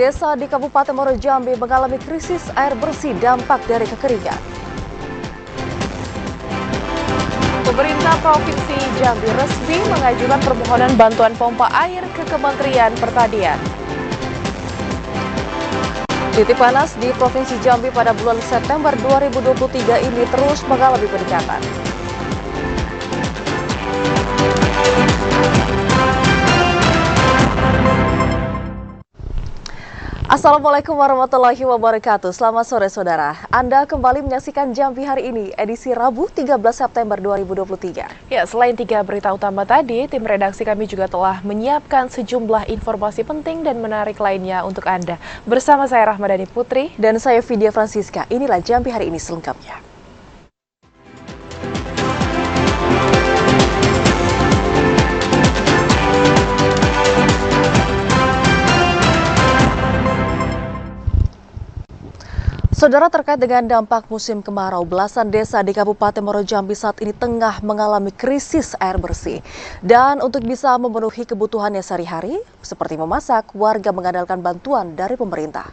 desa di Kabupaten Muaro Jambi mengalami krisis air bersih dampak dari kekeringan. Pemerintah Provinsi Jambi resmi mengajukan permohonan bantuan pompa air ke Kementerian Pertanian. Titik panas di Provinsi Jambi pada bulan September 2023 ini terus mengalami peningkatan. Assalamualaikum warahmatullahi wabarakatuh. Selamat sore saudara. Anda kembali menyaksikan Jambi hari ini, edisi Rabu 13 September 2023. Ya, selain 3 berita utama tadi, tim redaksi kami juga telah menyiapkan sejumlah informasi penting dan menarik lainnya untuk Anda. Bersama saya Rahmadani Putri dan saya Vidya Francisca. Inilah Jambi hari ini selengkapnya. Saudara, terkait dengan dampak musim kemarau, belasan desa di Kabupaten Muaro Jambi saat ini tengah mengalami krisis air bersih. Dan untuk bisa memenuhi kebutuhannya sehari-hari, seperti memasak, warga mengandalkan bantuan dari pemerintah.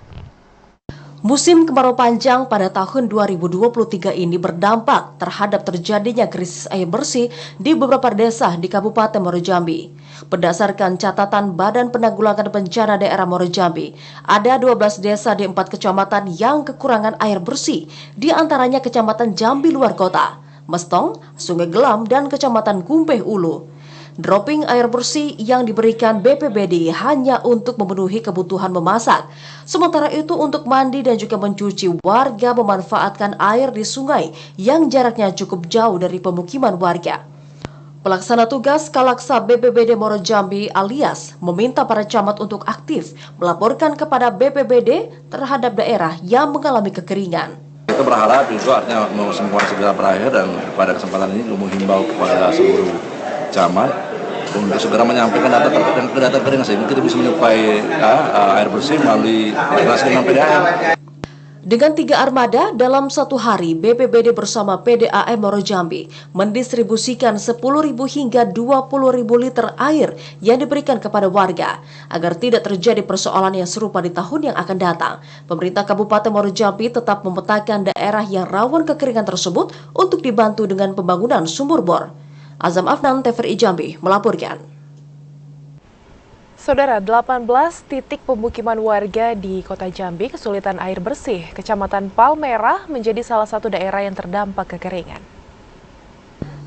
Musim kemarau panjang pada tahun 2023 ini berdampak terhadap terjadinya krisis air bersih di beberapa desa di Kabupaten Muaro Jambi. Berdasarkan catatan Badan Penanggulangan Bencana Daerah Muaro Jambi, ada 12 desa di 4 kecamatan yang kekurangan air bersih, di antaranya Kecamatan Jambi Luar Kota, Mestong, Sungai Gelam, dan Kecamatan Gumpeh Ulu. Dropping air bersih yang diberikan BPBD hanya untuk memenuhi kebutuhan memasak. Sementara itu untuk mandi dan juga mencuci, warga memanfaatkan air di sungai yang jaraknya cukup jauh dari pemukiman warga. Pelaksana tugas Kalaksa BPBD Muaro Jambi alias meminta para camat untuk aktif melaporkan kepada BPBD terhadap daerah yang mengalami kekeringan. Kita berharap juga artinya musim kemarau segera berakhir, dan pada kesempatan ini menghimbau kepada seluruh camat untuk segera menyampaikan data terkait dengan data kering sehingga kita bisa menyuplai air bersih melalui integrasi dengan PDAM. Dengan 3 armada dalam satu hari, BPBD bersama PDAM Muaro Jambi mendistribusikan 10.000 hingga 20.000 liter air yang diberikan kepada warga agar tidak terjadi persoalan yang serupa di tahun yang akan datang. Pemerintah Kabupaten Muaro Jambi tetap memetakan daerah yang rawan kekeringan tersebut untuk dibantu dengan pembangunan sumur bor. Azam Afnan, TVRI Jambi, melaporkan. Saudara, 18 titik pemukiman warga di Kota Jambi kesulitan air bersih. Kecamatan Palmerah menjadi salah satu daerah yang terdampak kekeringan.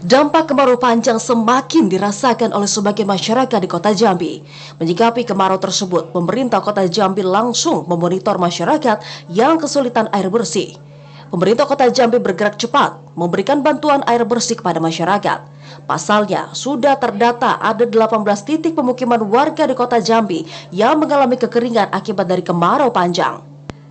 Dampak kemarau panjang semakin dirasakan oleh sebagian masyarakat di Kota Jambi. Menyikapi kemarau tersebut, pemerintah Kota Jambi langsung memonitor masyarakat yang kesulitan air bersih. Pemerintah Kota Jambi bergerak cepat memberikan bantuan air bersih kepada masyarakat. Pasalnya, sudah terdata ada 18 titik pemukiman warga di Kota Jambi yang mengalami kekeringan akibat dari kemarau panjang.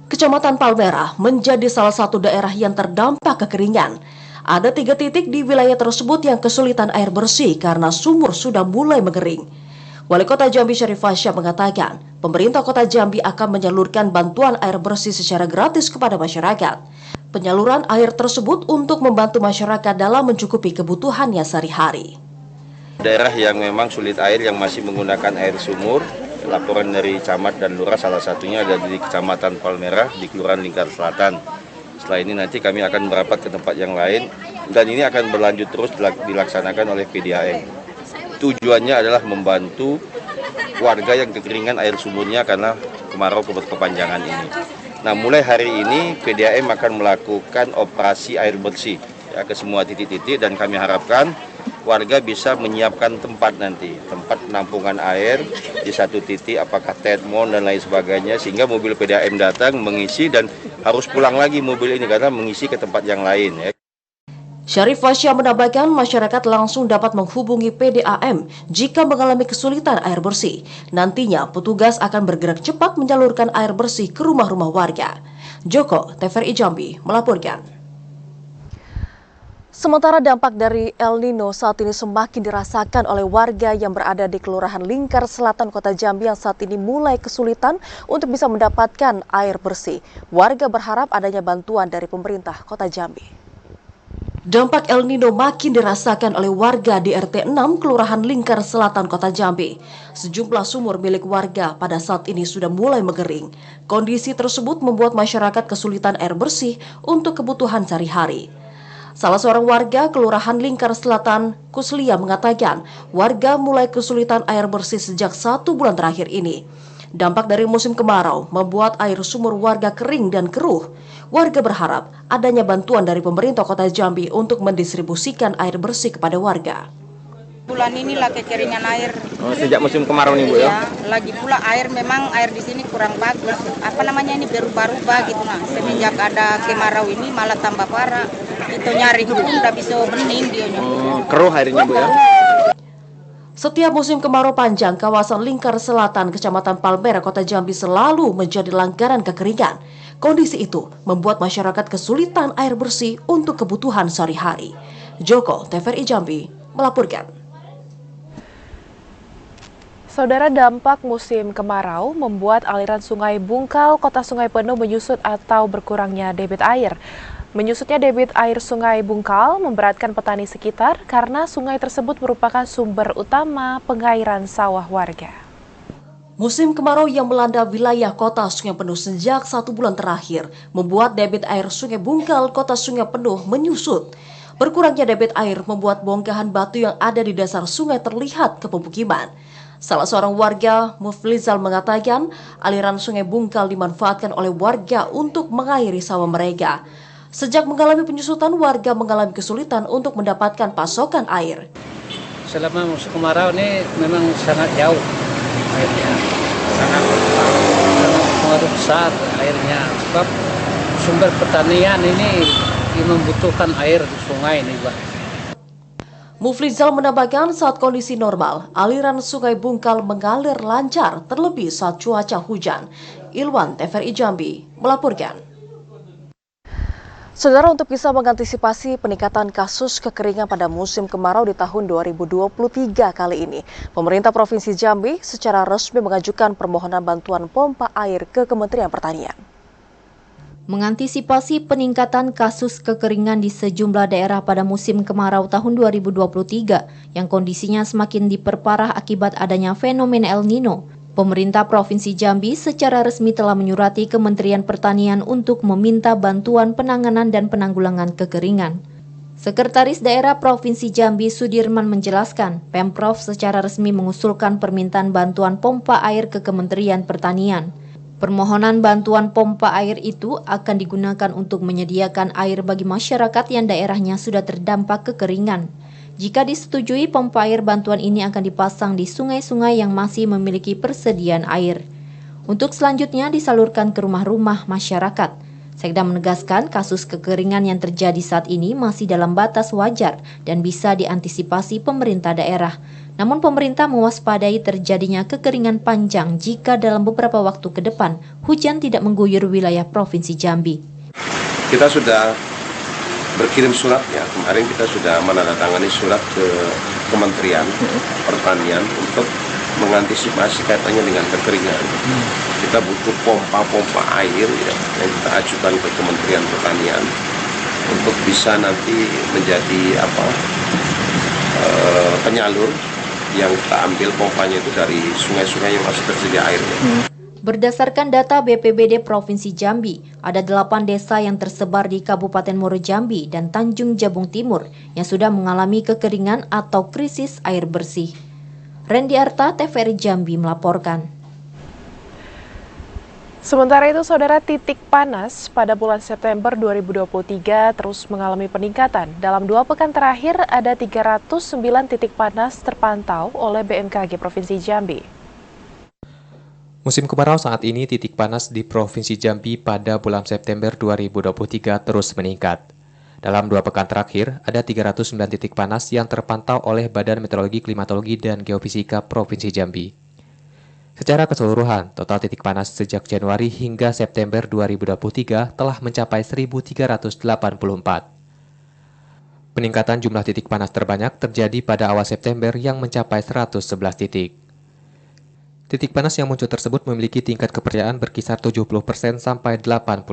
Kecamatan Palmerah menjadi salah satu daerah yang terdampak kekeringan. Ada 3 titik di wilayah tersebut yang kesulitan air bersih karena sumur sudah mulai mengering. Wali Kota Jambi Syarif Fasya mengatakan, pemerintah Kota Jambi akan menyalurkan bantuan air bersih secara gratis kepada masyarakat. Penyaluran air tersebut untuk membantu masyarakat dalam mencukupi kebutuhannya sehari-hari. Daerah yang memang sulit air yang masih menggunakan air sumur, laporan dari camat dan lurah salah satunya ada di Kecamatan Palmerah di Kelurahan Lingkar Selatan. Setelah ini nanti kami akan merapat ke tempat yang lain dan ini akan berlanjut terus dilaksanakan oleh PDAM. Tujuannya adalah membantu warga yang kekeringan air sumurnya karena kemarau berkepanjangan ini. Nah, mulai hari ini PDAM akan melakukan operasi air bersih ya, ke semua titik-titik, dan kami harapkan warga bisa menyiapkan tempat nanti, tempat penampungan air di satu titik, apakah tetmon dan lain sebagainya, sehingga mobil PDAM datang mengisi dan harus pulang lagi mobil ini karena mengisi ke tempat yang lain ya. Syarif Fasya menambahkan masyarakat langsung dapat menghubungi PDAM jika mengalami kesulitan air bersih. Nantinya petugas akan bergerak cepat menyalurkan air bersih ke rumah-rumah warga. Joko, TVRI Jambi, melaporkan. Sementara dampak dari El Nino saat ini semakin dirasakan oleh warga yang berada di Kelurahan Lingkar Selatan Kota Jambi yang saat ini mulai kesulitan untuk bisa mendapatkan air bersih. Warga berharap adanya bantuan dari pemerintah Kota Jambi. Dampak El Nino makin dirasakan oleh warga di RT 6 Kelurahan Lingkar Selatan, Kota Jambi. Sejumlah sumur milik warga pada saat ini sudah mulai mengering. Kondisi tersebut membuat masyarakat kesulitan air bersih untuk kebutuhan sehari-hari. Salah seorang warga Kelurahan Lingkar Selatan, Kuslia, mengatakan warga mulai kesulitan air bersih sejak 1 bulan terakhir ini. Dampak dari musim kemarau membuat air sumur warga kering dan keruh. Warga berharap adanya bantuan dari pemerintah Kota Jambi untuk mendistribusikan air bersih kepada warga. Bulan inilah kekeringan air. Oh, sejak musim kemarau nih Bu ya? Ya, lagi pula memang air di sini kurang bagus. Ini berubah-ubah gitu nah. Semenjak ada kemarau ini malah tambah parah. Itu nyari pun udah bisa bening dia. Keruh airnya Bu ya? Setiap musim kemarau panjang, kawasan Lingkar Selatan, Kecamatan Palmera, Kota Jambi selalu menjadi langganan kekeringan. Kondisi itu membuat masyarakat kesulitan air bersih untuk kebutuhan sehari-hari. Joko, TVRI Jambi, melaporkan. Saudara, dampak musim kemarau membuat aliran Sungai Bungkal, Kota Sungai Penuh menyusut atau berkurangnya debit air. Menyusutnya debit air Sungai Bungkal memberatkan petani sekitar karena sungai tersebut merupakan sumber utama pengairan sawah warga. Musim kemarau yang melanda wilayah Kota Sungai Penuh sejak 1 bulan terakhir membuat debit air Sungai Bungkal, Kota Sungai Penuh menyusut. Berkurangnya debit air membuat bongkahan batu yang ada di dasar sungai terlihat ke pemukiman. Salah seorang warga, Muflizal, mengatakan aliran Sungai Bungkal dimanfaatkan oleh warga untuk mengairi sawah mereka. Sejak mengalami penyusutan, warga mengalami kesulitan untuk mendapatkan pasokan air. Selama musim kemarau ini memang sangat jauh airnya, sangat pengaruh besar airnya. Sebab sumber pertanian ini membutuhkan air di sungai ini, Pak. Muflizal menambahkan saat kondisi normal, aliran Sungai Bungkal mengalir lancar terlebih saat cuaca hujan. Ilwan, TVRI Jambi, melaporkan. Saudara, untuk bisa mengantisipasi peningkatan kasus kekeringan pada musim kemarau di tahun 2023 kali ini, pemerintah Provinsi Jambi secara resmi mengajukan permohonan bantuan pompa air ke Kementerian Pertanian. Mengantisipasi peningkatan kasus kekeringan di sejumlah daerah pada musim kemarau tahun 2023 yang kondisinya semakin diperparah akibat adanya fenomena El Nino, pemerintah Provinsi Jambi secara resmi telah menyurati Kementerian Pertanian untuk meminta bantuan penanganan dan penanggulangan kekeringan. Sekretaris Daerah Provinsi Jambi Sudirman menjelaskan, Pemprov secara resmi mengusulkan permintaan bantuan pompa air ke Kementerian Pertanian. Permohonan bantuan pompa air itu akan digunakan untuk menyediakan air bagi masyarakat yang daerahnya sudah terdampak kekeringan. Jika disetujui, pompa air bantuan ini akan dipasang di sungai-sungai yang masih memiliki persediaan air. Untuk selanjutnya disalurkan ke rumah-rumah masyarakat. Sekda menegaskan kasus kekeringan yang terjadi saat ini masih dalam batas wajar dan bisa diantisipasi pemerintah daerah. Namun pemerintah mewaspadai terjadinya kekeringan panjang jika dalam beberapa waktu ke depan hujan tidak mengguyur wilayah Provinsi Jambi. Kita sudah berkirim surat ya, kemarin kita sudah menandatangani surat ke Kementerian Pertanian untuk mengantisipasi kaitannya dengan kekeringan. Kita butuh pompa-pompa air ya, yang kita ajukan ke Kementerian Pertanian untuk bisa nanti menjadi penyalur yang kita ambil pompanya itu dari sungai-sungai yang masih tersedia airnya. Berdasarkan data BPBD Provinsi Jambi, ada 8 desa yang tersebar di Kabupaten Muaro Jambi dan Tanjung Jabung Timur yang sudah mengalami kekeringan atau krisis air bersih. Randy Arta, TVRI Jambi melaporkan. Sementara itu, saudara, titik panas pada bulan September 2023 terus mengalami peningkatan. Dalam 2 pekan terakhir, ada 309 titik panas terpantau oleh BMKG Provinsi Jambi. Musim kemarau saat ini titik panas di Provinsi Jambi pada bulan September 2023 terus meningkat. Dalam 2 pekan terakhir, ada 309 titik panas yang terpantau oleh Badan Meteorologi, Klimatologi, dan Geofisika Provinsi Jambi. Secara keseluruhan, total titik panas sejak Januari hingga September 2023 telah mencapai 1.384. Peningkatan jumlah titik panas terbanyak terjadi pada awal September yang mencapai 111 titik. Titik panas yang muncul tersebut memiliki tingkat kepercayaan berkisar 70% sampai 80%.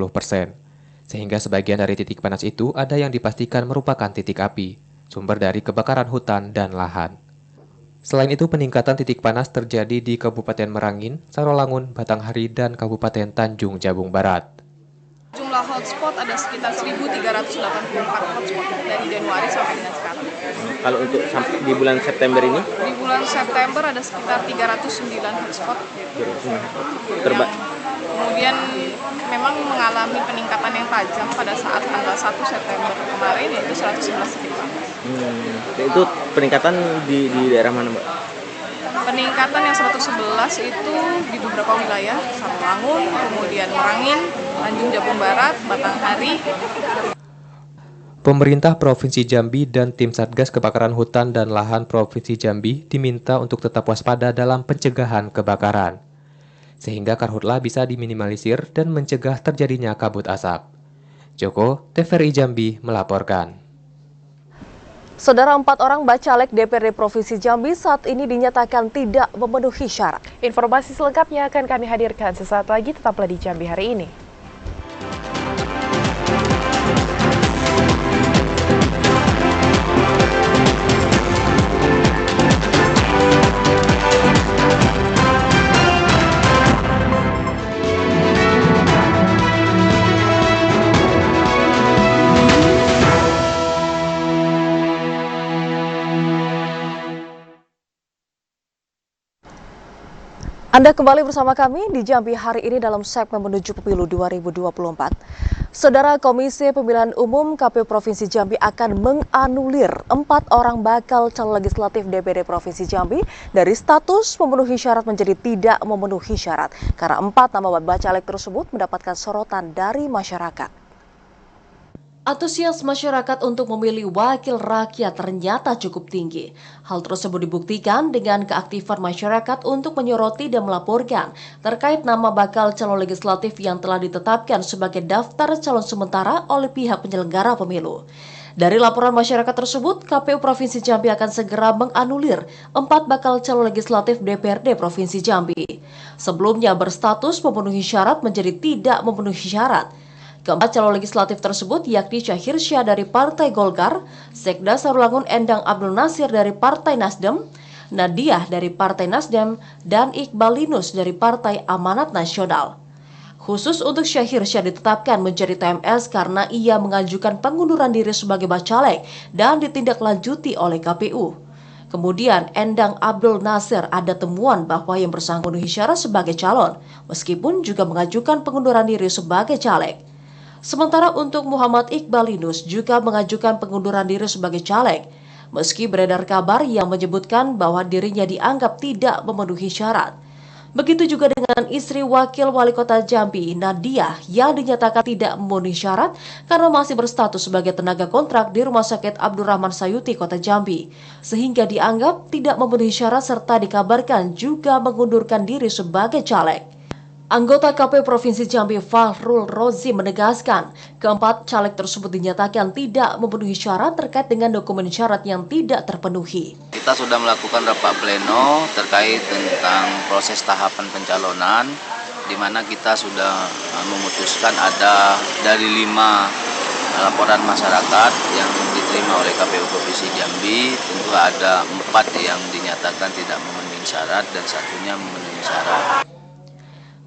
Sehingga sebagian dari titik panas itu ada yang dipastikan merupakan titik api, sumber dari kebakaran hutan dan lahan. Selain itu, peningkatan titik panas terjadi di Kabupaten Merangin, Sarolangun, Batanghari, dan Kabupaten Tanjung Jabung Barat. Jumlah hotspot ada sekitar 1.384 hotspot dari Januari sampai dengan sekarang. Kalau untuk sampai di bulan September ini? Di bulan September ada sekitar 309 hotspot. Kemudian memang mengalami peningkatan yang tajam pada saat tanggal 1 September kemarin, yaitu 111 titik panas. Itu peningkatan di daerah mana, Mbak? Peningkatan yang 111 itu di beberapa wilayah, Sarolangun, kemudian Merangin, Tanjung Jabung Barat, Batanghari. Pemerintah Provinsi Jambi dan tim Satgas Kebakaran Hutan dan Lahan Provinsi Jambi diminta untuk tetap waspada dalam pencegahan kebakaran, sehingga karhutla bisa diminimalisir dan mencegah terjadinya kabut asap. Joko, TVRI Jambi melaporkan. Saudara, 4 orang bacalek DPRD Provinsi Jambi saat ini dinyatakan tidak memenuhi syarat. Informasi selengkapnya akan kami hadirkan sesaat lagi, tetaplah di Jambi hari ini. Anda kembali bersama kami di Jambi hari ini dalam segmen menuju pemilu 2024. Saudara, Komisi Pemilihan Umum KPU Provinsi Jambi akan menganulir 4 orang bakal calon legislatif DPRD Provinsi Jambi dari status memenuhi syarat menjadi tidak memenuhi syarat karena 4 nama bacalek tersebut mendapatkan sorotan dari masyarakat. Antusias masyarakat untuk memilih wakil rakyat ternyata cukup tinggi. Hal tersebut dibuktikan dengan keaktifan masyarakat untuk menyoroti dan melaporkan terkait nama bakal calon legislatif yang telah ditetapkan sebagai daftar calon sementara oleh pihak penyelenggara pemilu. Dari laporan masyarakat tersebut, KPU Provinsi Jambi akan segera menganulir 4 bakal calon legislatif DPRD Provinsi Jambi. Sebelumnya berstatus memenuhi syarat menjadi tidak memenuhi syarat. Keempat calon legislatif tersebut yakni Syahir Syah dari Partai Golkar, Sekda Sarolangun Endang Abdul Nasir dari Partai Nasdem, Nadiah dari Partai Nasdem, dan Iqbal Linus dari Partai Amanat Nasional. Khusus untuk Syahir Syah ditetapkan menjadi TMS karena ia mengajukan pengunduran diri sebagai bacalek dan ditindaklanjuti oleh KPU. Kemudian Endang Abdul Nasir ada temuan bahwa yang bersangkutan memenuhi syarat sebagai calon, meskipun juga mengajukan pengunduran diri sebagai caleg. Sementara untuk Muhammad Iqbal Linus juga mengajukan pengunduran diri sebagai caleg, meski beredar kabar yang menyebutkan bahwa dirinya dianggap tidak memenuhi syarat. Begitu juga dengan istri Wakil Wali Kota Jambi, Nadiah, yang dinyatakan tidak memenuhi syarat karena masih berstatus sebagai tenaga kontrak di Rumah Sakit Abdurrahman Sayuti, Kota Jambi, sehingga dianggap tidak memenuhi syarat serta dikabarkan juga mengundurkan diri sebagai caleg. Anggota KPU Provinsi Jambi Fahrul Rozi menegaskan, keempat caleg tersebut dinyatakan tidak memenuhi syarat terkait dengan dokumen syarat yang tidak terpenuhi. Kita sudah melakukan rapat pleno terkait tentang proses tahapan pencalonan, di mana kita sudah memutuskan ada dari 5 laporan masyarakat yang diterima oleh KPU Provinsi Jambi, tentu ada 4 yang dinyatakan tidak memenuhi syarat dan 1-nya memenuhi syarat.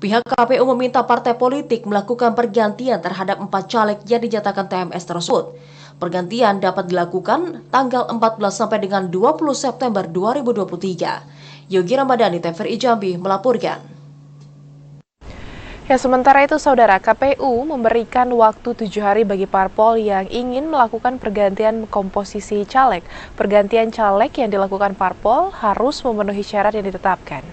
Pihak KPU meminta partai politik melakukan pergantian terhadap 4 caleg yang dinyatakan TMS tersebut. Pergantian dapat dilakukan tanggal 14 sampai dengan 20 September 2023. Yogi Ramadhani, TVRI Jambi melaporkan. Ya, sementara itu Saudara, KPU memberikan waktu 7 hari bagi parpol yang ingin melakukan pergantian komposisi caleg. Pergantian caleg yang dilakukan parpol harus memenuhi syarat yang ditetapkan.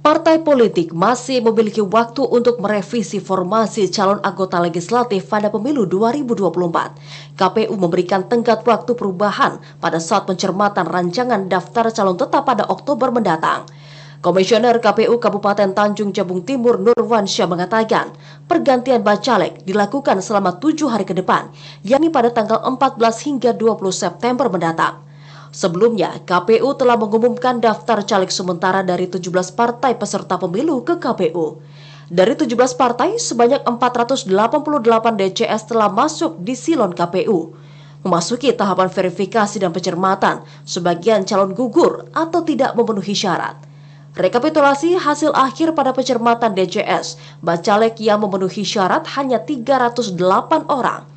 Partai politik masih memiliki waktu untuk merevisi formasi calon anggota legislatif pada pemilu 2024. KPU memberikan tenggat waktu perubahan pada saat pencermatan rancangan daftar calon tetap pada Oktober mendatang. Komisioner KPU Kabupaten Tanjung Jabung Timur Nurwansyah mengatakan, pergantian bacalek dilakukan selama 7 hari ke depan, yakni pada tanggal 14 hingga 20 September mendatang. Sebelumnya, KPU telah mengumumkan daftar caleg sementara dari 17 partai peserta pemilu ke KPU. Dari 17 partai, sebanyak 488 DCS telah masuk di silon KPU. Memasuki tahapan verifikasi dan pencermatan, sebagian calon gugur atau tidak memenuhi syarat. Rekapitulasi hasil akhir pada pencermatan DCS, bacalek yang memenuhi syarat hanya 308 orang.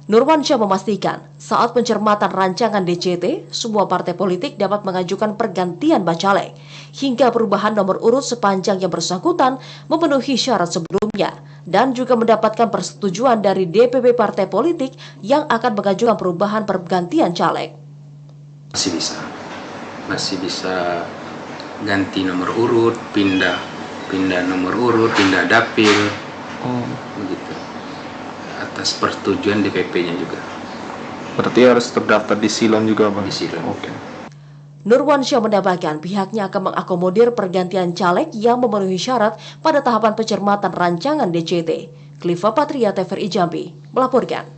Nurwansyah memastikan, saat pencermatan rancangan DCT, semua partai politik dapat mengajukan pergantian bacalek, hingga perubahan nomor urut sepanjang yang bersangkutan memenuhi syarat sebelumnya, dan juga mendapatkan persetujuan dari DPP partai politik yang akan mengajukan perubahan pergantian caleg. Masih bisa ganti nomor urut, pindah nomor urut, pindah dapil, begitu. Atas persetujuan DPP-nya juga. Berarti harus terdaftar di silon juga, Bang? Di silon. Oke. Nurwansyah menambahkan pihaknya akan mengakomodir pergantian caleg yang memenuhi syarat pada tahapan pencermatan rancangan DCT. Kliva Patria, TVRI Jambi, melaporkan.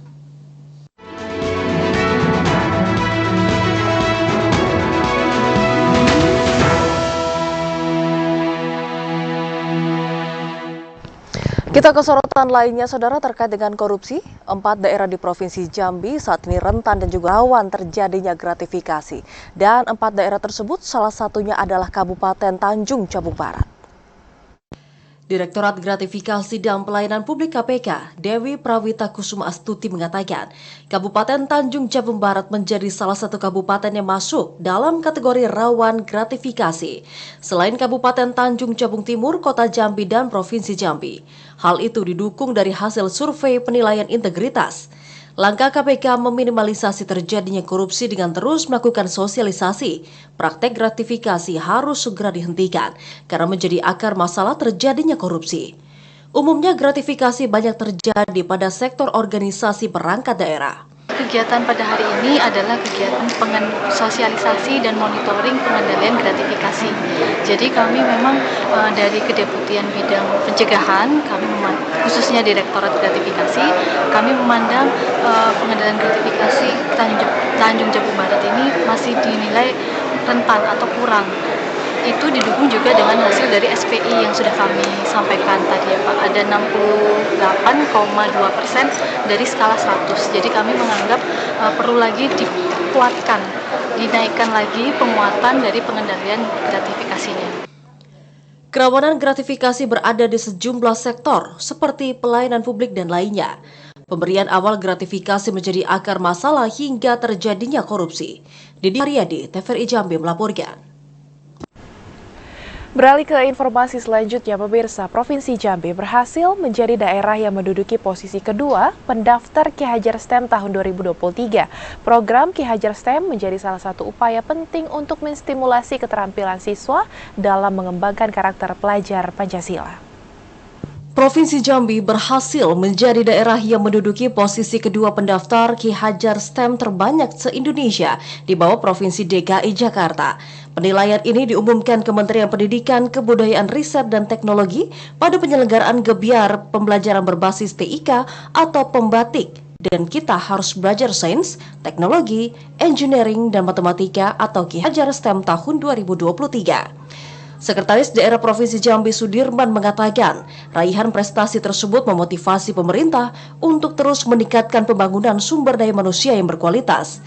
Kita ke sorotan lainnya, saudara, terkait dengan korupsi. 4 daerah di Provinsi Jambi saat ini rentan dan juga rawan terjadinya gratifikasi. Dan 4 daerah tersebut salah satunya adalah Kabupaten Tanjung Jabung Barat. Direktorat Gratifikasi dan Pelayanan Publik KPK, Dewi Prawita Kusuma Astuti mengatakan, Kabupaten Tanjung Jabung Barat menjadi salah satu kabupaten yang masuk dalam kategori rawan gratifikasi. Selain Kabupaten Tanjung Jabung Timur, Kota Jambi, dan Provinsi Jambi. Hal itu didukung dari hasil survei penilaian integritas. Langkah KPK meminimalisasi terjadinya korupsi dengan terus melakukan sosialisasi. Praktek gratifikasi harus segera dihentikan karena menjadi akar masalah terjadinya korupsi. Umumnya gratifikasi banyak terjadi pada sektor organisasi perangkat daerah. Kegiatan pada hari ini adalah kegiatan sosialisasi dan monitoring pengendalian gratifikasi. Jadi kami memang dari Kedeputian Bidang Pencegahan, khususnya Direktorat Gratifikasi, kami memandang pengendalian gratifikasi Tanjung Jabung Barat ini masih dinilai rentan atau kurang. Itu didukung juga dengan hasil dari SPI yang sudah kami sampaikan tadi ya Pak. Ada 68,2% dari skala 100. Jadi kami menganggap perlu lagi dikuatkan, dinaikkan lagi penguatan dari pengendalian gratifikasinya. Kerawanan gratifikasi berada di sejumlah sektor seperti pelayanan publik dan lainnya. Pemberian awal gratifikasi menjadi akar masalah hingga terjadinya korupsi. Didi Haryadi, TVRI Jambi melaporkan. Beralih ke informasi selanjutnya, pemirsa, Provinsi Jambi berhasil menjadi daerah yang menduduki posisi kedua pendaftar Ki Hajar STEM tahun 2023. Program Ki Hajar STEM menjadi salah satu upaya penting untuk menstimulasi keterampilan siswa dalam mengembangkan karakter pelajar Pancasila. Provinsi Jambi berhasil menjadi daerah yang menduduki posisi kedua pendaftar Ki Hajar STEM terbanyak se-Indonesia di bawah Provinsi DKI Jakarta. Penilaian ini diumumkan Kementerian Pendidikan, Kebudayaan, Riset, dan Teknologi pada penyelenggaraan Gebiar Pembelajaran Berbasis TIK atau Pembatik. Dan kita harus belajar sains, teknologi, engineering, dan matematika atau Ki Hajar STEM tahun 2023. Sekretaris Daerah Provinsi Jambi Sudirman mengatakan, raihan prestasi tersebut memotivasi pemerintah untuk terus meningkatkan pembangunan sumber daya manusia yang berkualitas.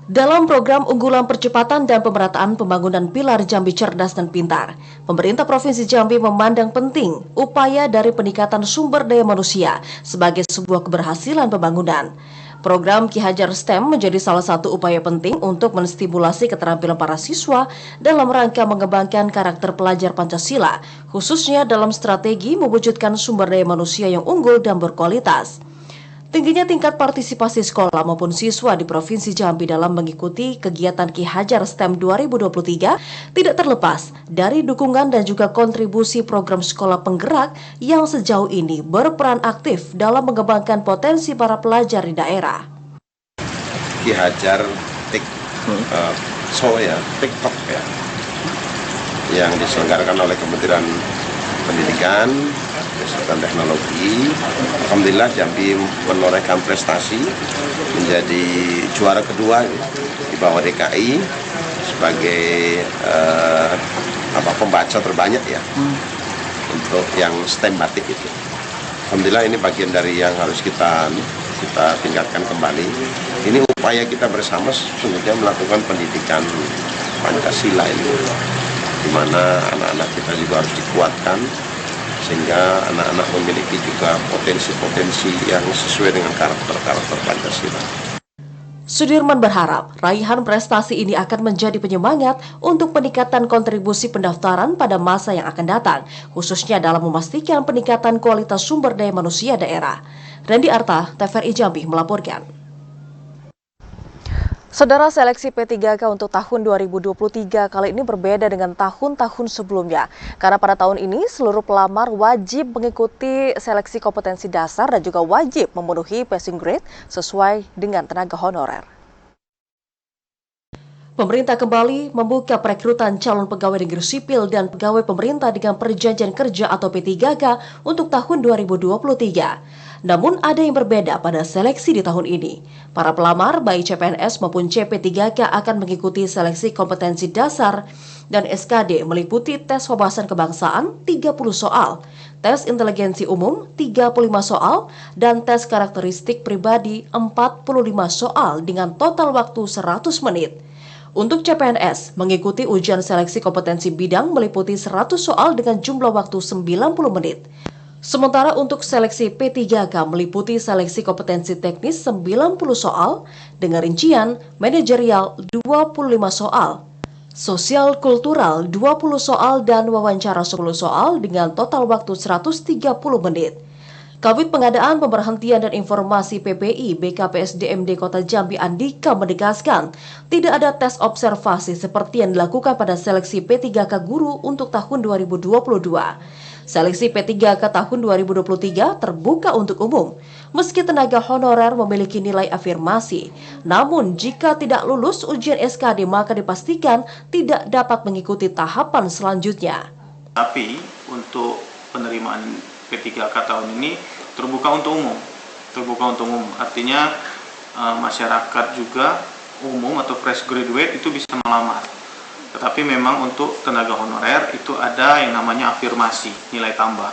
Dalam program unggulan percepatan dan pemerataan pembangunan pilar Jambi Cerdas dan Pintar, pemerintah Provinsi Jambi memandang penting upaya dari peningkatan sumber daya manusia sebagai sebuah keberhasilan pembangunan. Program Ki Hajar STEM menjadi salah satu upaya penting untuk menstimulasi keterampilan para siswa dalam rangka mengembangkan karakter pelajar Pancasila, khususnya dalam strategi mewujudkan sumber daya manusia yang unggul dan berkualitas. Tingginya tingkat partisipasi sekolah maupun siswa di Provinsi Jambi dalam mengikuti kegiatan Ki Hajar STEM 2023 tidak terlepas dari dukungan dan juga kontribusi program sekolah penggerak yang sejauh ini berperan aktif dalam mengembangkan potensi para pelajar di daerah. Ki Hajar TikTok ya, yang diselenggarakan oleh Kementerian Pendidikan dan Teknologi. Alhamdulillah Jambi menorehkan prestasi menjadi juara kedua di bawah DKI sebagai pembaca terbanyak ya. untuk yang stem batik itu. Alhamdulillah ini bagian dari yang harus kita tingkatkan kembali. Ini upaya kita bersama sesungguhnya melakukan pendidikan Pancasila ini, di mana anak-anak kita juga harus dikuatkan sehingga anak-anak memiliki juga potensi-potensi yang sesuai dengan karakter-karakter Pancasila. Sudirman berharap raihan prestasi ini akan menjadi penyemangat untuk peningkatan kontribusi pendaftaran pada masa yang akan datang, khususnya dalam memastikan peningkatan kualitas sumber daya manusia daerah. Randy Arta, TVRI Jambi melaporkan. Saudara, seleksi P3K untuk tahun 2023 kali ini berbeda dengan tahun-tahun sebelumnya. Karena pada tahun ini seluruh pelamar wajib mengikuti seleksi kompetensi dasar dan juga wajib memenuhi passing grade sesuai dengan tenaga honorer. Pemerintah kembali membuka perekrutan calon pegawai negeri sipil dan pegawai pemerintah dengan perjanjian kerja atau P3K untuk tahun 2023. Namun ada yang berbeda pada seleksi di tahun ini. Para pelamar baik CPNS maupun CP3K akan mengikuti seleksi kompetensi dasar dan SKD meliputi tes wawasan kebangsaan 30 soal, tes inteligensi umum 35 soal, dan tes karakteristik pribadi 45 soal dengan total waktu 100 menit. Untuk CPNS, mengikuti ujian seleksi kompetensi bidang meliputi 100 soal dengan jumlah waktu 90 menit. Sementara untuk seleksi P3K meliputi seleksi kompetensi teknis 90 soal dengan rincian manajerial 25 soal, sosial kultural 20 soal dan wawancara 10 soal dengan total waktu 130 menit. Kabid Pengadaan Pemberhentian dan Informasi PPI BKPSDMD Kota Jambi Andika menegaskan tidak ada tes observasi seperti yang dilakukan pada seleksi P3K guru untuk tahun 2022. Seleksi P3K tahun 2023 terbuka untuk umum. Meski tenaga honorer memiliki nilai afirmasi, namun jika tidak lulus ujian SKD maka dipastikan tidak dapat mengikuti tahapan selanjutnya. Tapi untuk penerimaan P3K tahun ini terbuka untuk umum. Terbuka untuk umum artinya masyarakat juga umum atau fresh graduate itu bisa melamar. Tetapi memang untuk tenaga honorer itu ada yang namanya afirmasi, nilai tambah.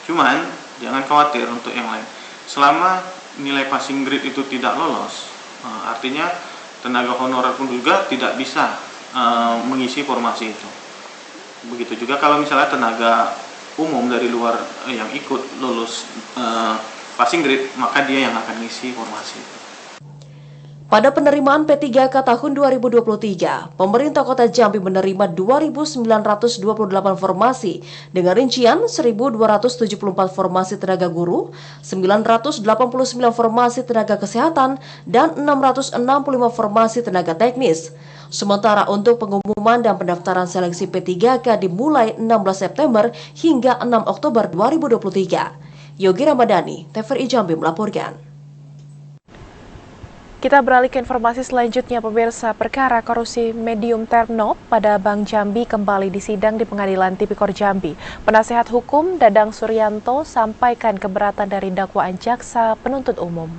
Cuman jangan khawatir untuk yang lain. Selama nilai passing grade itu tidak lolos, artinya tenaga honorer pun juga tidak bisa mengisi formasi itu. Begitu juga kalau misalnya tenaga umum dari luar yang ikut lulus passing grade, maka dia yang akan mengisi formasi itu. Pada penerimaan P3K tahun 2023, pemerintah Kota Jambi menerima 2.928 formasi dengan rincian 1.274 formasi tenaga guru, 989 formasi tenaga kesehatan, dan 665 formasi tenaga teknis. Sementara untuk pengumuman dan pendaftaran seleksi P3K dimulai 16 September hingga 6 Oktober 2023. Yogi Ramadhani, TVRI Jambi melaporkan. Kita beralih ke informasi selanjutnya, pemirsa. Perkara korupsi medium term pada Bank Jambi kembali disidang di Pengadilan Tipikor Jambi. Penasehat hukum Dadang Suryanto sampaikan keberatan dari dakwaan jaksa penuntut umum.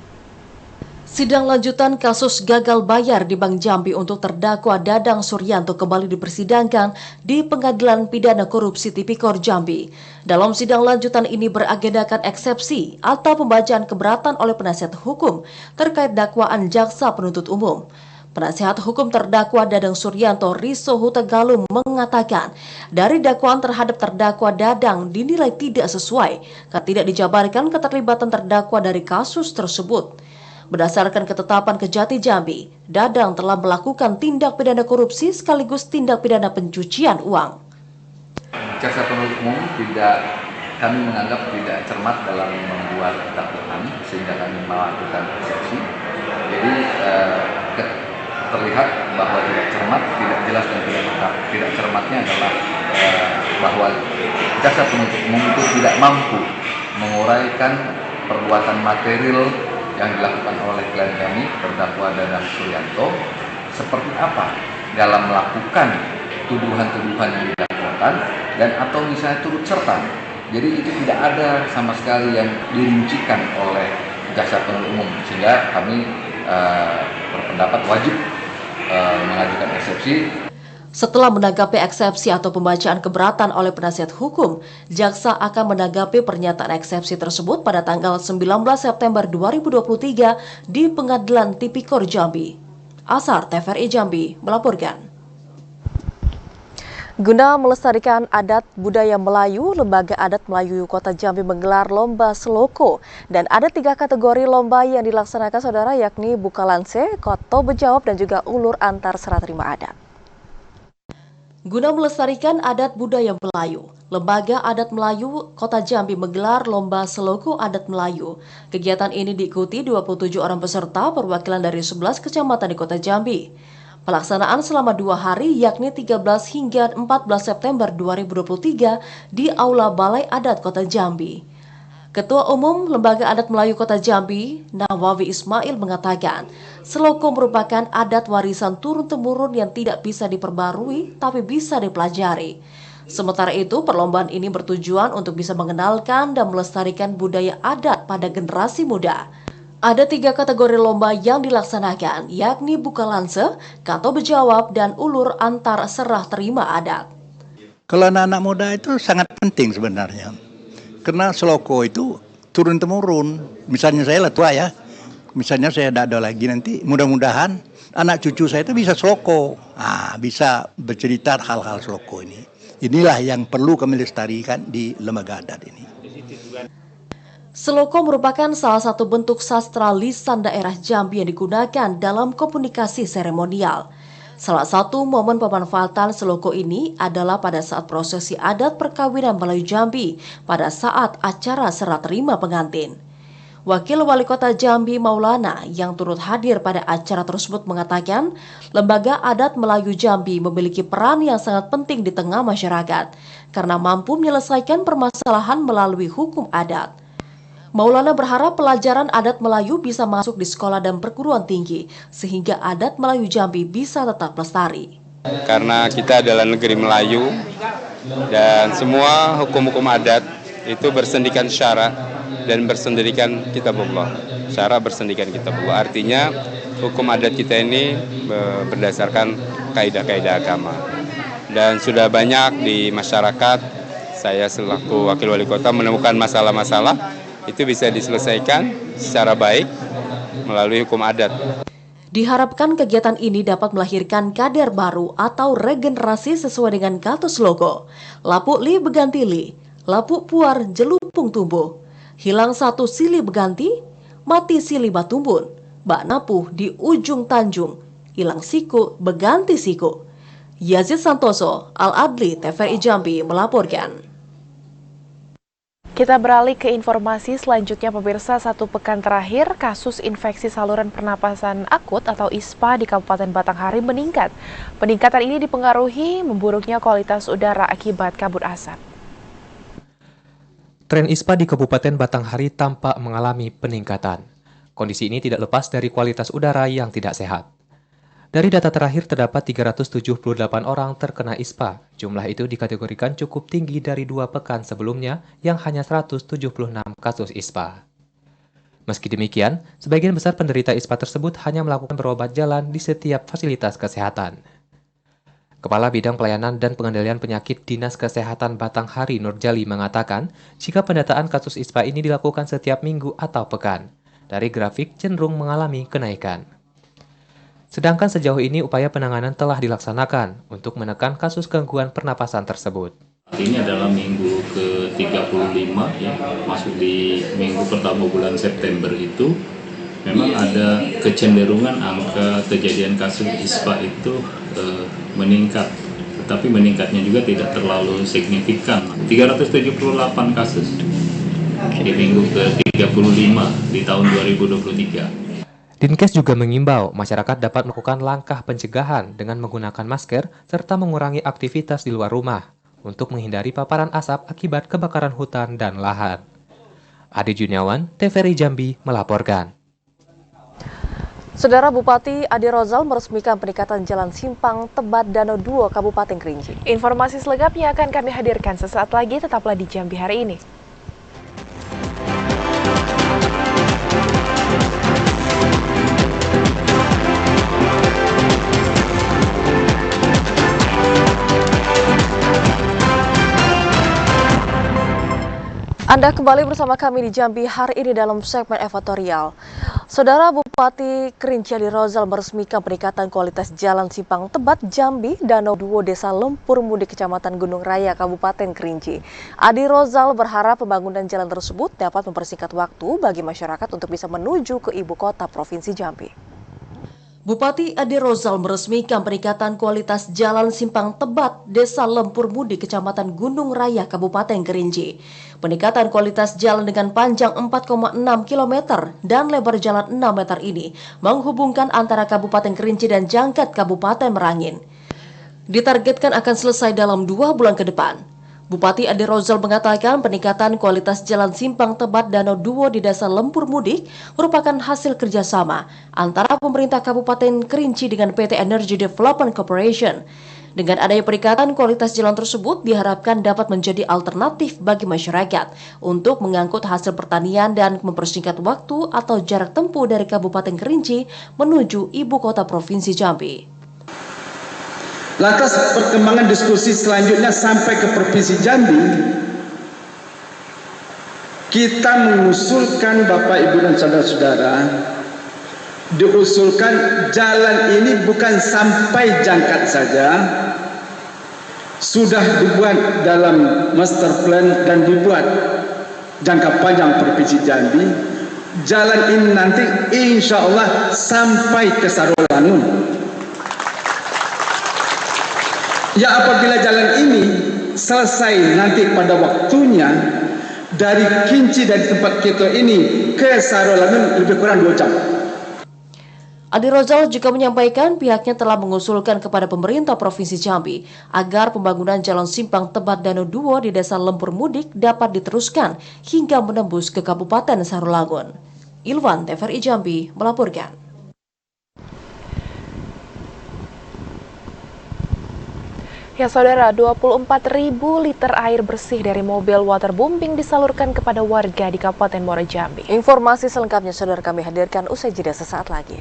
Sidang lanjutan kasus gagal bayar di Bank Jambi untuk terdakwa Dadang Suryanto kembali dipersidangkan di Pengadilan Pidana Korupsi Tipikor Jambi. Dalam sidang lanjutan ini beragendakan eksepsi atau pembacaan keberatan oleh penasihat hukum terkait dakwaan jaksa penuntut umum. Penasihat hukum terdakwa Dadang Suryanto, Riso Huta Galung, mengatakan dari dakwaan terhadap terdakwa Dadang dinilai tidak sesuai karena tidak dijabarkan keterlibatan terdakwa dari kasus tersebut. Berdasarkan ketetapan Kejati Jambi, Dadang telah melakukan tindak pidana korupsi sekaligus tindak pidana pencucian uang. Jaksa penuntut umum kami menganggap tidak cermat dalam membuat dakwaan sehingga kami melakukan eksepsi. Jadi terlihat bahwa tidak cermat, tidak jelas dan tidak lengkap. Tidak cermatnya adalah bahwa jaksa penuntut umum itu tidak mampu menguraikan perbuatan material yang dilakukan oleh klien kami, terdakwa Dadang Suryanto, seperti apa dalam melakukan tuduhan-tuduhan yang dilakukan dan atau misalnya turut serta. Jadi itu tidak ada sama sekali yang dirincikan oleh jaksa penuntut umum, sehingga kami berpendapat wajib mengajukan eksepsi. Setelah menanggapi eksepsi atau pembacaan keberatan oleh penasihat hukum, jaksa akan menanggapi pernyataan eksepsi tersebut pada tanggal 19 September 2023 di Pengadilan Tipikor Jambi. Asar TVRI Jambi melaporkan. Guna melestarikan adat budaya Melayu, Lembaga Adat Melayu Kota Jambi menggelar lomba seloko. Dan ada 3 kategori lomba yang dilaksanakan saudara, yakni Bukalanse, Koto Bejawab, dan juga Ulur Antar Serah Terima Adat. Guna melestarikan adat budaya Melayu, Lembaga Adat Melayu Kota Jambi menggelar lomba seloko adat Melayu. Kegiatan ini diikuti 27 orang peserta perwakilan dari 11 kecamatan di Kota Jambi. Pelaksanaan selama 2 hari yakni 13 hingga 14 September 2023 di Aula Balai Adat Kota Jambi. Ketua Umum Lembaga Adat Melayu Kota Jambi, Nawawi Ismail mengatakan, seloko merupakan adat warisan turun-temurun yang tidak bisa diperbarui tapi bisa dipelajari. Sementara itu, perlombaan ini bertujuan untuk bisa mengenalkan dan melestarikan budaya adat pada generasi muda. Ada 3 kategori lomba yang dilaksanakan, yakni Bukalanse, Koto Bejawab, dan Ulur Antar Serah Terima Adat. Kalau anak-anak muda itu sangat penting sebenarnya. Karena seloko itu turun-temurun. Misalnya saya lah tua ya, misalnya saya tidak ada lagi nanti, mudah-mudahan anak cucu saya itu bisa seloko. Bisa bercerita hal-hal seloko ini. Inilah yang perlu kami lestarikan di lembaga adat ini. Seloko merupakan salah satu bentuk sastra lisan daerah Jambi yang digunakan dalam komunikasi seremonial. Salah satu momen pemanfaatan seloko ini adalah pada saat prosesi adat perkawinan Melayu Jambi pada saat acara serah terima pengantin. Wakil Wali Kota Jambi Maulana yang turut hadir pada acara tersebut mengatakan, Lembaga Adat Melayu Jambi memiliki peran yang sangat penting di tengah masyarakat karena mampu menyelesaikan permasalahan melalui hukum adat. Maulana berharap pelajaran adat Melayu bisa masuk di sekolah dan perguruan tinggi, sehingga adat Melayu Jambi bisa tetap lestari. Karena kita adalah negeri Melayu, dan semua hukum-hukum adat itu bersendikan syara dan bersendikan kitabullah. Syara bersendikan kitabullah, artinya hukum adat kita ini berdasarkan kaidah-kaidah agama. Dan sudah banyak di masyarakat, saya selaku Wakil Wali Kota menemukan masalah-masalah itu bisa diselesaikan secara baik melalui hukum adat. Diharapkan kegiatan ini dapat melahirkan kader baru atau regenerasi sesuai dengan kata slogo. Lapuk li beganti li, lapuk puar jelupung tumbuh. Hilang satu sili beganti, mati sili batumbun. Bak napuh di ujung tanjung, hilang siku beganti siku. Yazid Santoso, Al-Adli, TVRI Jambi melaporkan. Kita beralih ke informasi selanjutnya, pemirsa. 1 pekan terakhir, kasus infeksi saluran pernapasan akut atau ISPA di Kabupaten Batanghari meningkat. Peningkatan ini dipengaruhi memburuknya kualitas udara akibat kabut asap. Tren ISPA di Kabupaten Batanghari tampak mengalami peningkatan. Kondisi ini tidak lepas dari kualitas udara yang tidak sehat. Dari data terakhir terdapat 378 orang terkena ISPA. Jumlah itu dikategorikan cukup tinggi dari 2 pekan sebelumnya yang hanya 176 kasus ISPA. Meski demikian, sebagian besar penderita ISPA tersebut hanya melakukan berobat jalan di setiap fasilitas kesehatan. Kepala Bidang Pelayanan dan Pengendalian Penyakit Dinas Kesehatan Batanghari Nurjali mengatakan, jika pendataan kasus ISPA ini dilakukan setiap minggu atau pekan, dari grafik cenderung mengalami kenaikan. Sedangkan sejauh ini upaya penanganan telah dilaksanakan untuk menekan kasus gangguan pernapasan tersebut. Ini adalah minggu ke-35 ya, masuk di minggu pertama bulan September itu memang ada kecenderungan angka kejadian kasus ISPA itu meningkat. Tetapi meningkatnya juga tidak terlalu signifikan. 378 kasus di minggu ke-35 di tahun 2023. Dinkes juga mengimbau masyarakat dapat melakukan langkah pencegahan dengan menggunakan masker serta mengurangi aktivitas di luar rumah untuk menghindari paparan asap akibat kebakaran hutan dan lahan. Adi Juniawan, TVRI Jambi melaporkan. Saudara Bupati Adi Rozal meresmikan peningkatan Jalan Simpang Tebat Danau 2 Kabupaten Kerinci. Informasi selengkapnya akan kami hadirkan sesaat lagi, tetaplah di Jambi hari ini. Anda kembali bersama kami di Jambi hari ini dalam segmen editorial. Saudara Bupati Kerinci Adi Rozal meresmikan peningkatan kualitas jalan Simpang Tebat Jambi Danau Duo Desa Lempur Mudi Kecamatan Gunung Raya Kabupaten Kerinci. Adi Rozal berharap pembangunan jalan tersebut dapat mempersingkat waktu bagi masyarakat untuk bisa menuju ke ibu kota Provinsi Jambi. Bupati Adi Rozal meresmikan peningkatan kualitas jalan Simpang Tebat Desa Lempur Mudi Kecamatan Gunung Raya Kabupaten Kerinci. Peningkatan kualitas jalan dengan panjang 4,6 km dan lebar jalan 6 meter ini menghubungkan antara Kabupaten Kerinci dan Jangkat Kabupaten Merangin. Ditargetkan akan selesai dalam 2 bulan ke depan. Bupati Adi Rozal mengatakan peningkatan kualitas jalan Simpang Tebat Danau Duo di Desa Lempur Mudik merupakan hasil kerjasama antara pemerintah Kabupaten Kerinci dengan PT Energy Development Corporation. Dengan adanya peningkatan kualitas jalan tersebut diharapkan dapat menjadi alternatif bagi masyarakat untuk mengangkut hasil pertanian dan mempersingkat waktu atau jarak tempuh dari Kabupaten Kerinci menuju ibu kota Provinsi Jambi. Lantas perkembangan diskusi selanjutnya sampai ke Provinsi Jambi, kita mengusulkan Bapak Ibu dan saudara-saudara, diusulkan jalan ini bukan sampai Jangkat saja, sudah dibuat dalam master plan dan dibuat jangka panjang Provinsi Jambi. Jalan ini nanti insya Allah sampai ke Sarolangun. Ya, apabila jalan ini selesai nanti pada waktunya, dari Kerinci dari tempat kita ini ke Sarolangun lebih kurang 2 jam. Adi Rozal juga menyampaikan pihaknya telah mengusulkan kepada pemerintah Provinsi Jambi agar pembangunan jalan Simpang Tebat Danau Duo di Desa Lempur Mudik dapat diteruskan hingga menembus ke Kabupaten Sarolangun. Ilwan, TVRI Jambi melaporkan. Ya saudara, 24.000 liter air bersih dari mobil waterbombing disalurkan kepada warga di Kabupaten Muara Jambi. Informasi selengkapnya saudara kami hadirkan usai jeda sesaat lagi.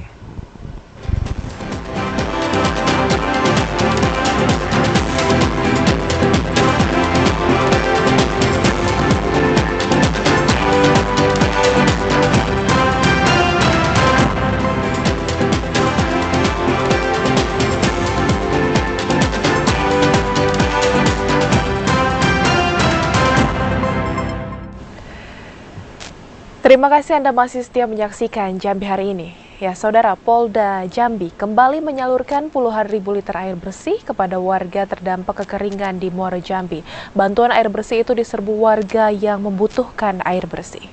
Terima kasih Anda masih setia menyaksikan Jambi hari ini. Ya saudara, Polda Jambi kembali menyalurkan puluhan ribu liter air bersih kepada warga terdampak kekeringan di Muara Jambi. Bantuan air bersih itu diserbu warga yang membutuhkan air bersih.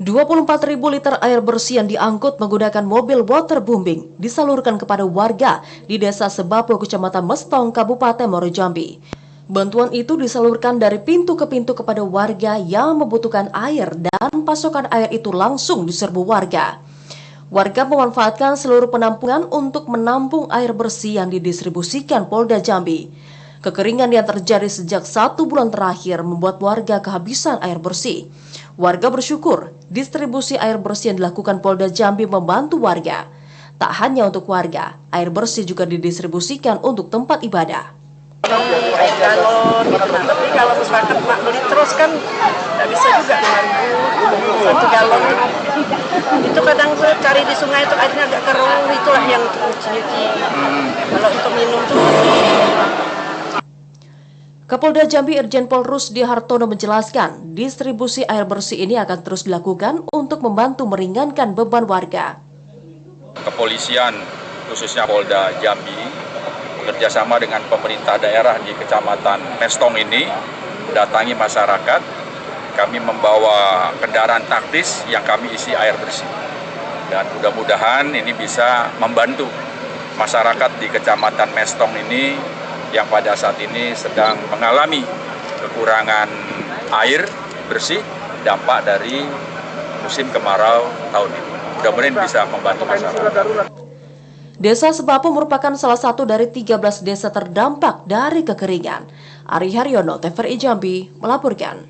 24.000 liter air bersih yang diangkut menggunakan mobil waterbombing disalurkan kepada warga di Desa Sebapo, Kecamatan Mestong, Kabupaten Muara Jambi. Bantuan itu disalurkan dari pintu ke pintu kepada warga yang membutuhkan air dan pasokan air itu langsung diserbu warga. Warga memanfaatkan seluruh penampungan untuk menampung air bersih yang didistribusikan Polda Jambi. Kekeringan yang terjadi sejak 1 bulan terakhir membuat warga kehabisan air bersih. Warga bersyukur distribusi air bersih yang dilakukan Polda Jambi membantu warga. Tak hanya untuk warga, air bersih juga didistribusikan untuk tempat ibadah. Air galon gitu. Tapi kalau masyarakat nak beli terus kan nggak bisa juga 5.000 1 galon. Itu kadang cari di sungai itu airnya agak keruh, itulah yang untuk cuci. Kalau untuk minum tuh. Kapolda Jambi Irjen Pol Rusdi Hartono menjelaskan, distribusi air bersih ini akan terus dilakukan untuk membantu meringankan beban warga. Kepolisian khususnya Polda Jambi bekerjasama dengan pemerintah daerah di Kecamatan Mestong ini mendatangi masyarakat. Kami membawa kendaraan taktis yang kami isi air bersih. Dan mudah-mudahan ini bisa membantu masyarakat di Kecamatan Mestong ini yang pada saat ini sedang mengalami kekurangan air bersih dampak dari musim kemarau tahun ini. Mudah-mudahan bisa membantu masyarakat. Desa Sebapo merupakan salah satu dari 13 desa terdampak dari kekeringan. Ari Haryono, TVRI Jambi, melaporkan.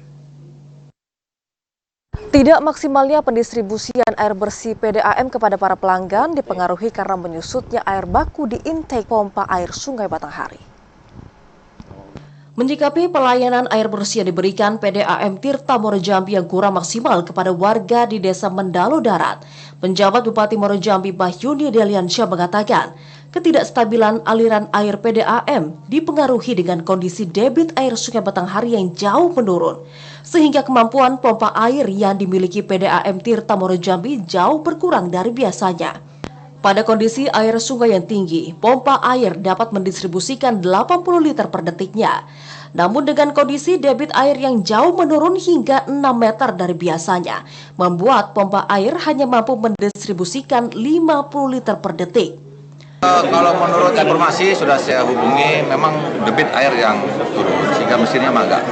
Tidak maksimalnya pendistribusian air bersih PDAM kepada para pelanggan dipengaruhi karena menyusutnya air baku di intake pompa air Sungai Batanghari. Menyikapi pelayanan air bersih yang diberikan PDAM Tirta Muaro Jambi yang kurang maksimal kepada warga di Desa Mendalo Darat, penjabat Bupati Muaro Jambi Bahyuni Deliansyah mengatakan, ketidakstabilan aliran air PDAM dipengaruhi dengan kondisi debit air Sungai Batanghari yang jauh menurun, sehingga kemampuan pompa air yang dimiliki PDAM Tirta Muaro Jambi jauh berkurang dari biasanya. Pada kondisi air sungai yang tinggi, pompa air dapat mendistribusikan 80 liter per detiknya. Namun dengan kondisi debit air yang jauh menurun hingga 6 meter dari biasanya, membuat pompa air hanya mampu mendistribusikan 50 liter per detik. Kalau menurut informasi sudah saya hubungi, memang debit air yang turun sehingga mesinnya agak,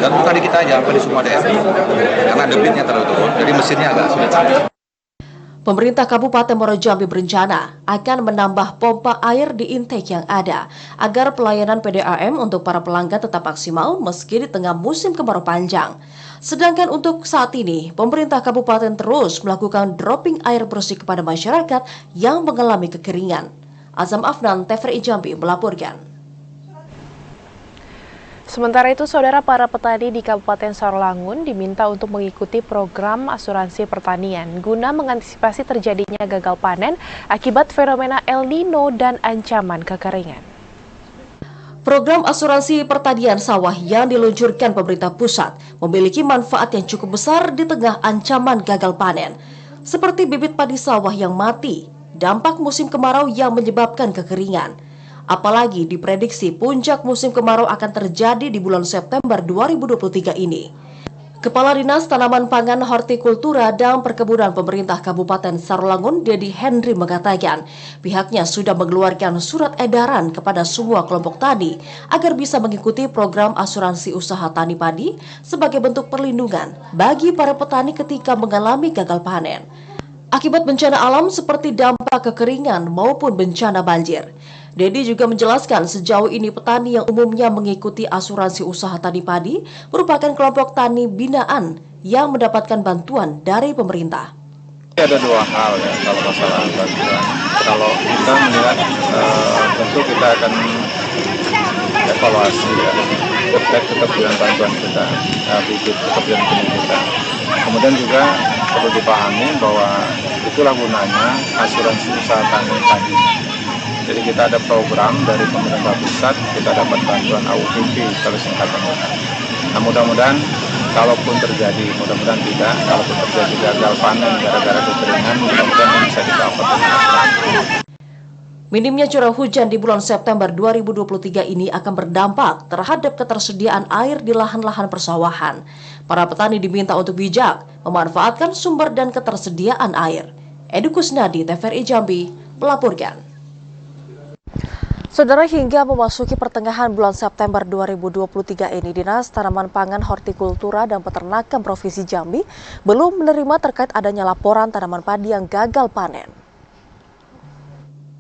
dan bukan di kita aja, di semua daerah, karena debitnya terlalu turun, jadi mesinnya agak sulit. Pemerintah Kabupaten Muaro Jambi berencana akan menambah pompa air di intake yang ada agar pelayanan PDAM untuk para pelanggan tetap maksimal meski di tengah musim kemarau panjang. Sedangkan untuk saat ini, pemerintah kabupaten terus melakukan dropping air bersih kepada masyarakat yang mengalami kekeringan. Azam Afnan, TVRI Jambi melaporkan. Sementara itu, saudara, para petani di Kabupaten Sarolangun diminta untuk mengikuti program asuransi pertanian guna mengantisipasi terjadinya gagal panen akibat fenomena El Nino dan ancaman kekeringan. Program asuransi pertanian sawah yang diluncurkan pemerintah pusat memiliki manfaat yang cukup besar di tengah ancaman gagal panen, seperti bibit padi sawah yang mati, dampak musim kemarau yang menyebabkan kekeringan. Apalagi diprediksi puncak musim kemarau akan terjadi di bulan September 2023 ini. Kepala Dinas Tanaman Pangan, Hortikultura dan Perkebunan Pemerintah Kabupaten Sarolangun, Dedi Henry mengatakan, pihaknya sudah mengeluarkan surat edaran kepada semua kelompok tani agar bisa mengikuti program asuransi usaha tani padi sebagai bentuk perlindungan bagi para petani ketika mengalami gagal panen akibat bencana alam seperti dampak kekeringan maupun bencana banjir. Dedi juga menjelaskan sejauh ini petani yang umumnya mengikuti asuransi usaha tani padi merupakan kelompok tani binaan yang mendapatkan bantuan dari pemerintah. Ada dua hal ya kalau masalah bantuan. Kalau kita melihat tentu kita akan evaluasi ya terkait ketersediaan bantuan kita, bibit ketersediaan benih kita. Kemudian juga perlu dipahami bahwa itulah gunanya asuransi usaha tani padi. Jadi kita ada program dari pemerintah pusat, kita dapat bantuan AUPP kalau singkatannya. Nah mudah-mudahan kalaupun terjadi, mudah-mudahan tidak, kalaupun terjadi gagal panen gara-gara kekeringan, mudah-mudahan bisa di-cover. Minimnya curah hujan di bulan September 2023 ini akan berdampak terhadap ketersediaan air di lahan-lahan persawahan. Para petani diminta untuk bijak memanfaatkan sumber dan ketersediaan air. Edu Kusnadi, TVRI Jambi, melaporkan. Saudara, hingga memasuki pertengahan bulan September 2023 ini, Dinas Tanaman Pangan, Hortikultura dan Peternakan Provinsi Jambi belum menerima terkait adanya laporan tanaman padi yang gagal panen.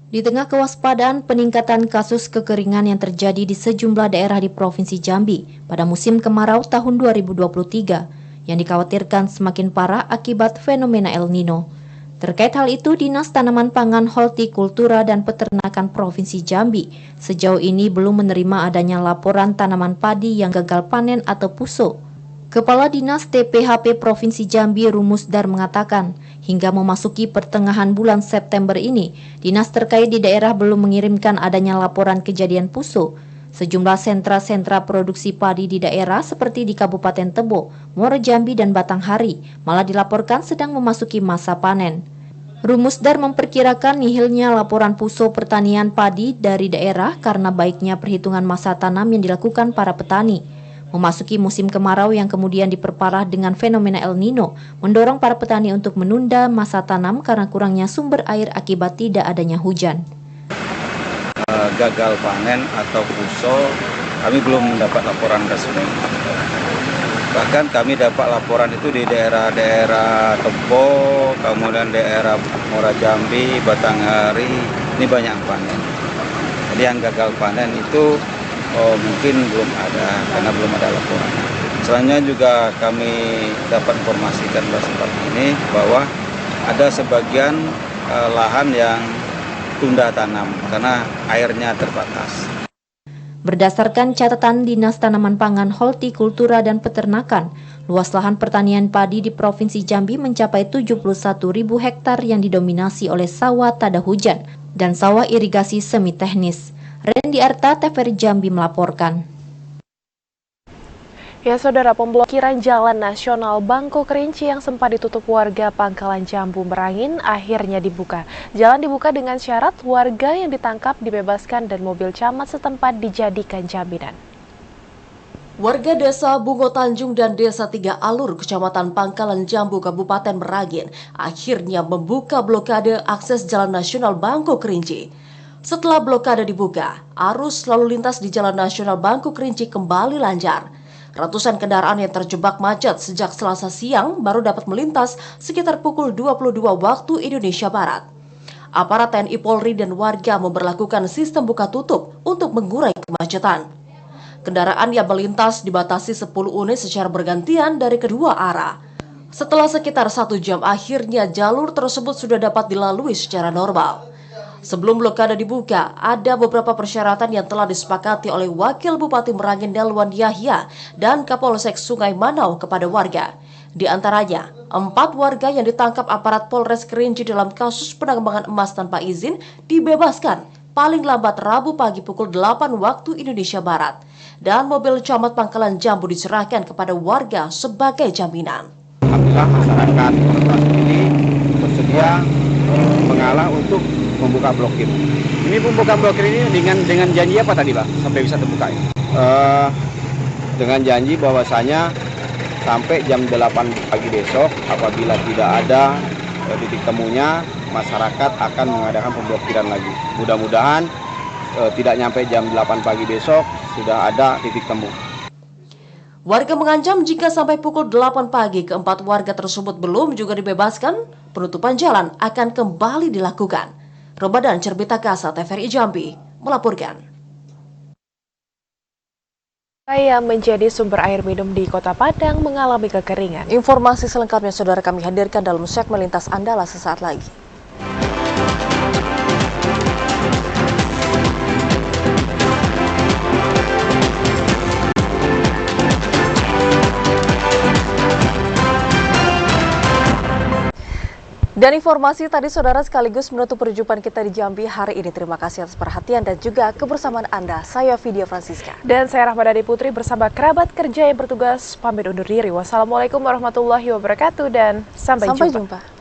Di tengah kewaspadaan peningkatan kasus kekeringan yang terjadi di sejumlah daerah di Provinsi Jambi pada musim kemarau tahun 2023 yang dikhawatirkan semakin parah akibat fenomena El Nino. Terkait hal itu, Dinas Tanaman Pangan, Hortikultura dan Peternakan Provinsi Jambi sejauh ini belum menerima adanya laporan tanaman padi yang gagal panen atau puso. Kepala Dinas TPHP Provinsi Jambi Rumusdar mengatakan, hingga memasuki pertengahan bulan September ini, dinas terkait di daerah belum mengirimkan adanya laporan kejadian puso. Sejumlah sentra-sentra produksi padi di daerah seperti di Kabupaten Tebo, Muaro Jambi dan Batanghari malah dilaporkan sedang memasuki masa panen. Rumusdar memperkirakan nihilnya laporan puso pertanian padi dari daerah karena baiknya perhitungan masa tanam yang dilakukan para petani. Memasuki musim kemarau yang kemudian diperparah dengan fenomena El Nino, mendorong para petani untuk menunda masa tanam karena kurangnya sumber air akibat tidak adanya hujan. Gagal panen atau puso, kami belum mendapat laporan resmi. Bahkan kami dapat laporan itu di daerah-daerah Tebo, kemudian daerah Muaro Jambi, Batanghari, ini banyak panen. Jadi yang gagal panen itu mungkin belum ada, karena belum ada laporan. Selanjutnya juga kami dapat informasikan seperti ini bahwa ada sebagian lahan yang tunda tanam karena airnya terbatas. Berdasarkan catatan Dinas Tanaman Pangan, Hortikultura dan Peternakan, luas lahan pertanian padi di Provinsi Jambi mencapai 71.000 hektar yang didominasi oleh sawah tada hujan dan sawah irigasi semi teknis. Randy Arta, TVRI Jambi melaporkan. Ya saudara, pemblokiran Jalan Nasional Bangko Kerinci yang sempat ditutup warga Pangkalan Jambu Merangin akhirnya dibuka. Jalan dibuka dengan syarat warga yang ditangkap dibebaskan dan mobil camat setempat dijadikan jaminan. Warga Desa Bungo Tanjung dan Desa Tiga Alur, Kecamatan Pangkalan Jambu, Kabupaten Merangin, akhirnya membuka blokade akses Jalan Nasional Bangko Kerinci. Setelah blokade dibuka, arus lalu lintas di Jalan Nasional Bangko Kerinci kembali lancar. Ratusan kendaraan yang terjebak macet sejak Selasa siang baru dapat melintas sekitar pukul 22 waktu Indonesia Barat. Aparat TNI Polri dan warga memberlakukan sistem buka tutup untuk mengurai kemacetan. Kendaraan yang melintas dibatasi 10 unit secara bergantian dari kedua arah. Setelah sekitar 1 jam akhirnya jalur tersebut sudah dapat dilalui secara normal. Sebelum blokade dibuka, ada beberapa persyaratan yang telah disepakati oleh Wakil Bupati Merangin Nelwan Yahya dan Kapolsek Sungai Manau kepada warga. Di antaranya, 4 warga yang ditangkap aparat Polres Kerinci dalam kasus penambangan emas tanpa izin dibebaskan paling lambat Rabu pagi pukul 8 waktu Indonesia Barat. Dan mobil camat Pangkalan Jambu diserahkan kepada warga sebagai jaminan. Alhamdulillah masyarakat ini bersedia mengalah untuk membuka blokir. Ini pembuka blokir ini dengan janji apa tadi, Pak? Sampai bisa terbuka ini? Dengan janji bahwasanya sampai jam 8 pagi besok apabila tidak ada titik temunya, masyarakat akan mengadakan pemblokiran lagi. Mudah-mudahan tidak nyampe jam 8 pagi besok sudah ada titik temu. Warga mengancam jika sampai pukul 8 pagi keempat warga tersebut belum juga dibebaskan, penutupan jalan akan kembali dilakukan. Ramadan Cerbita Kasa, TVRI Jambi, melaporkan. Yang menjadi sumber air minum di Kota Padang mengalami kekeringan. Informasi selengkapnya saudara kami hadirkan dalam segmen Lintas Andala sesaat lagi. Dan informasi tadi saudara sekaligus menutup perjumpaan kita di Jambi hari ini. Terima kasih atas perhatian dan juga kebersamaan Anda. Saya Vidya Francisca. Dan saya Rahmadani Putri bersama kerabat kerja yang bertugas pamit undur diri. Wassalamualaikum warahmatullahi wabarakatuh dan sampai jumpa.